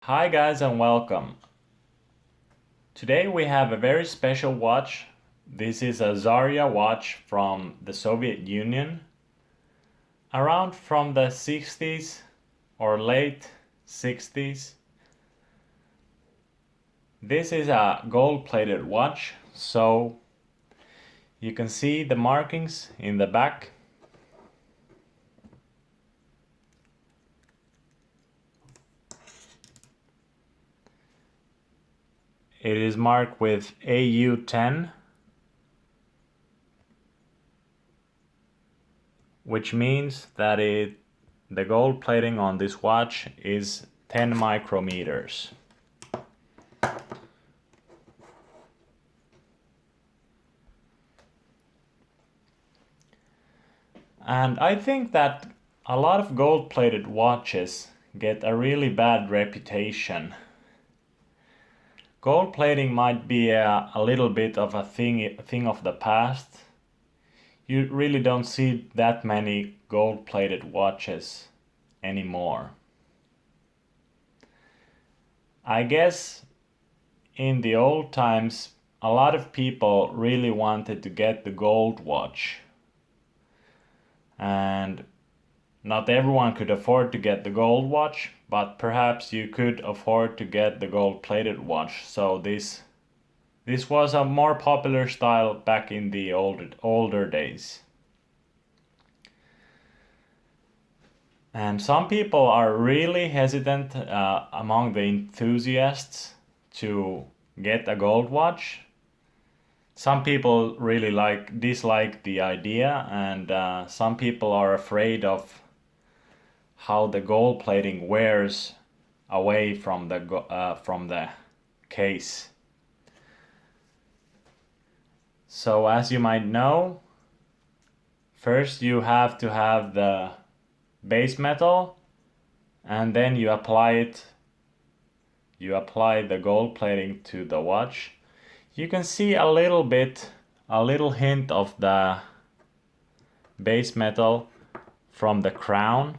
Hi guys and welcome. Today we have a very special watch. This is a Zarja watch from the Soviet Union, around from the 60s or late 60s. This is a gold-plated watch, so you can see the markings in the back. It is marked with AU10, which means that the gold plating on this watch is 10 micrometers. And I think that a lot of gold-plated watches get a really bad reputation. Gold plating might be a little bit of a thing of the past. You really don't see that many gold-plated watches anymore. I guess in the old times, a lot of people really wanted to get the gold watch. And not everyone could afford to get the gold watch, but perhaps you could afford to get the gold-plated watch. So this was a more popular style back in the older days. And some people are really hesitant among the enthusiasts to get a gold watch. Some people really dislike the idea, and some people are afraid of how the gold plating wears away from the case. So as you might know, first you have to have the base metal, and then you apply the gold plating to the watch. You can see a little hint of the base metal from the crown.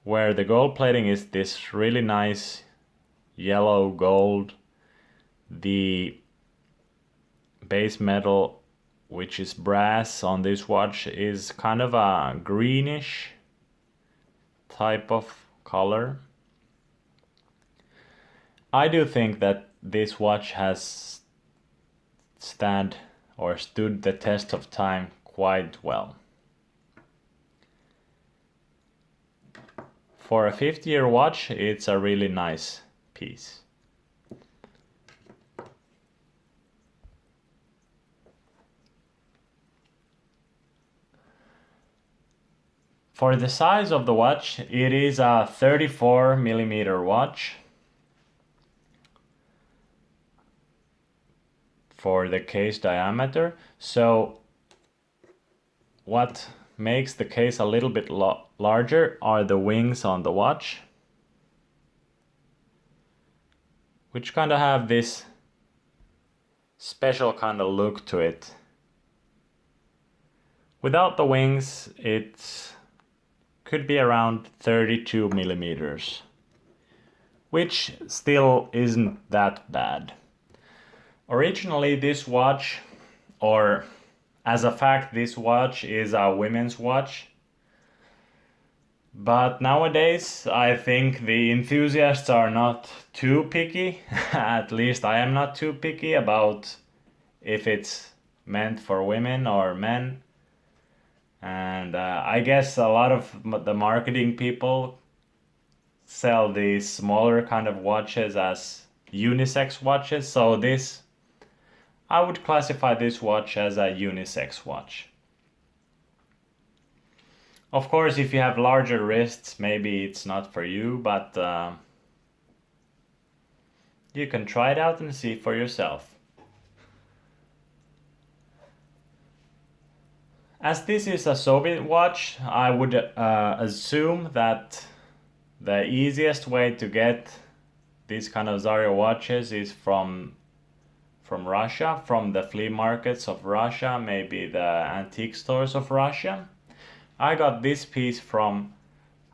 Where the gold plating is this really nice yellow gold. The base metal, which is brass on this watch, is kind of a greenish type of color. I do think that this watch has stood the test of time quite well. For a 50-year watch, it's a really nice piece. For the size of the watch, it is a 34 millimeter watch. For the case diameter. So what makes the case a little bit larger are the wings on the watch, which kind of have this special kind of look to it. Without the wings, it could be around 32 millimeters, which still isn't that bad. Originally, this watch, or as a fact, this watch is a women's watch. But nowadays, I think the enthusiasts are not too picky. At least I am not too picky about if it's meant for women or men. And I guess a lot of the marketing people sell these smaller kind of watches as unisex watches. So I would classify this watch as a unisex watch. Of course, if you have larger wrists, maybe it's not for you, but you can try it out and see for yourself. As this is a Soviet watch, I would assume that the easiest way to get these kind of Zarja watches is from Russia, from the flea markets of Russia, maybe the antique stores of Russia. I got this piece from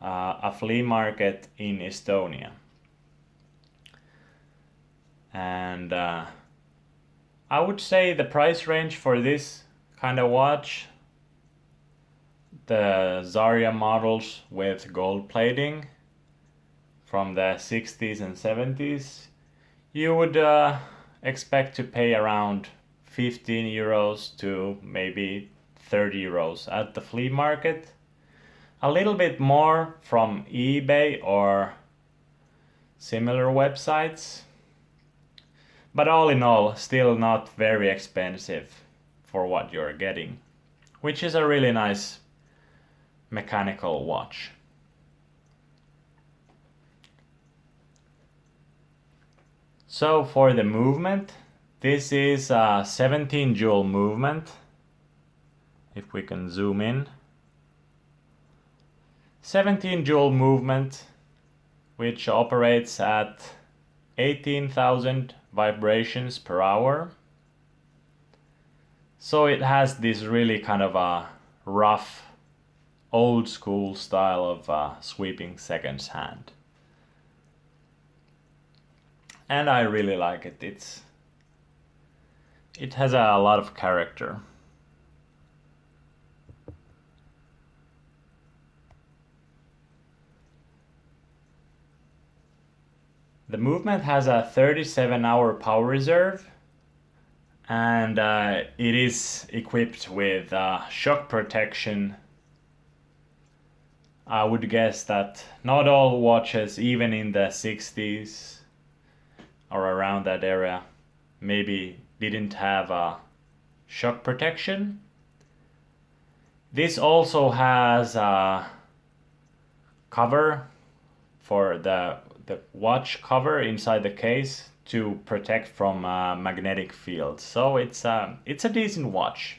a flea market in Estonia. And I would say the price range for this kind of watch, the Zarja models with gold plating from the 60s and 70s, you would expect to pay around 15 euros to maybe 30 euros at the flea market. A little bit more from eBay or similar websites. But all in all, still not very expensive for what you're getting, which is a really nice mechanical watch. So for the movement, this is a 17 joule movement. If we can zoom in. 17 joule movement, which operates at 18,000 vibrations per hour. So it has this really kind of a rough, old school style of sweeping seconds hand. And I really like it. It has a lot of character. The movement has a 37-hour power reserve, and it is equipped with shock protection. I would guess that not all watches, even in the 60s or around that area, maybe didn't have a shock protection. This also has a cover for the watch cover inside the case to protect from magnetic fields. So it's a decent watch.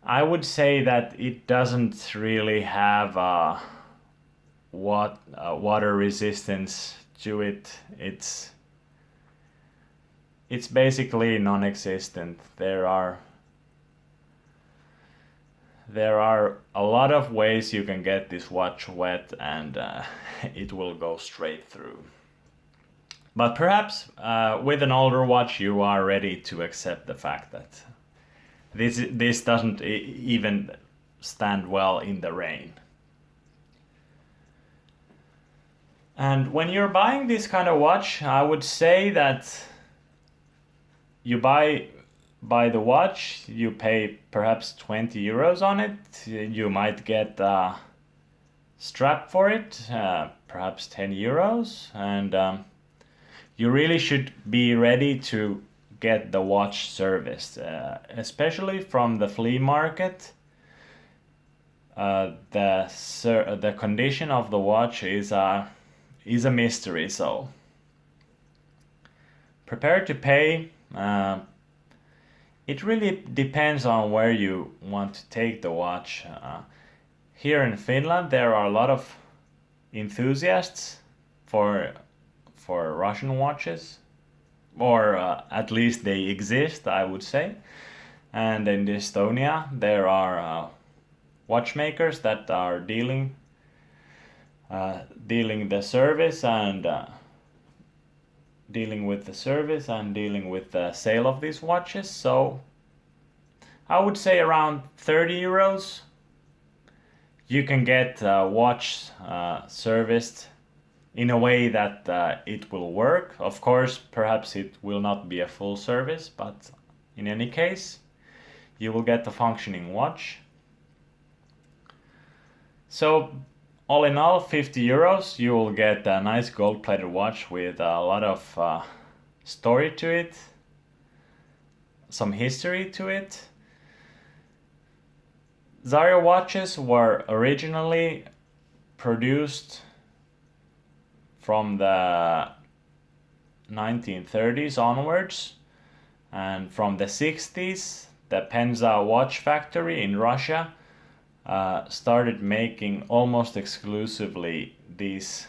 I would say that it doesn't really have water resistance to it. It's basically non-existent. There are a lot of ways you can get this watch wet, and it will go straight through. But perhaps with an older watch you are ready to accept the fact that this doesn't even stand well in the rain. And when you're buying this kind of watch, I would say that you buy the watch, you pay perhaps 20 euros on it. You might get a strap for it, perhaps 10 euros. And you really should be ready to get the watch serviced, especially from the flea market. The condition of the watch is a mystery, so prepare to pay. It really depends on where you want to take the watch. Here in Finland, there are a lot of enthusiasts for Russian watches, or at least they exist, I would say. And in Estonia, there are watchmakers that are dealing the service and dealing with the service and dealing with the sale of these watches. So I would say around 30 euros you can get a watch serviced in a way that it will work. Of course, perhaps it will not be a full service, but in any case you will get a functioning watch. So all in all, 50 euros, you will get a nice gold-plated watch with a lot of story to it, some history to it. Zarja watches were originally produced from the 1930s onwards, and from the 60s, the Penza watch factory in Russia started making almost exclusively these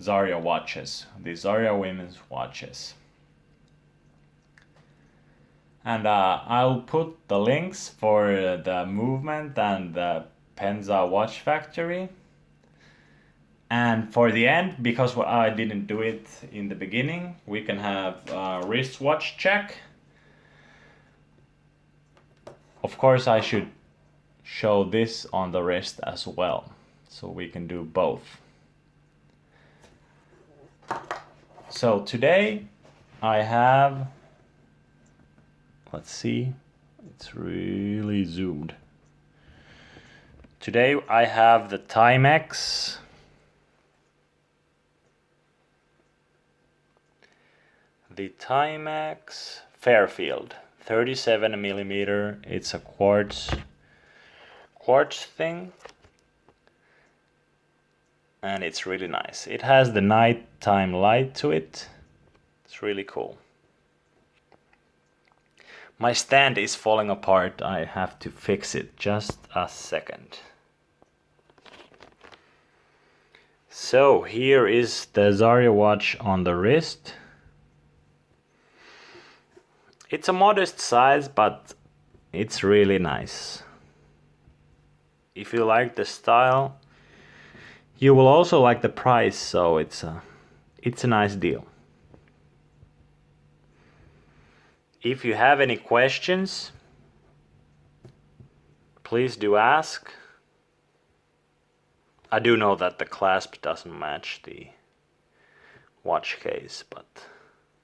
Zarja watches, these Zarja women's watches. And I'll put the links for the movement and the Penza watch factory. And for the end, because I didn't do it in the beginning, we can have a wristwatch check. Of course, I should show this on the wrist as well, so we can do both. So today I have, let's see, it's really zoomed. Today I have the Timex. The Timex Fairfield 37 millimeter. It's a quartz thing, and it's really nice. It has the nighttime light to it. It's really cool. My stand is falling apart. I have to fix it. Just a second. So here is the Zarja watch on the wrist. It's a modest size, but it's really nice. If you like the style, you will also like the price, so it's a nice deal. If you have any questions, please do ask. I do know that the clasp doesn't match the watch case, but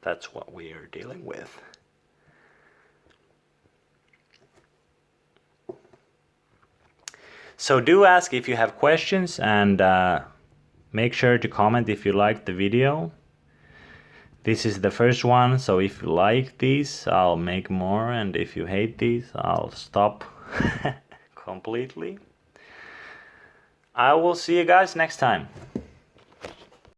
that's what we are dealing with. So do ask if you have questions, and make sure to comment if you liked the video. This is the first one, so if you like these, I'll make more, and if you hate these, I'll stop completely. I will see you guys next time.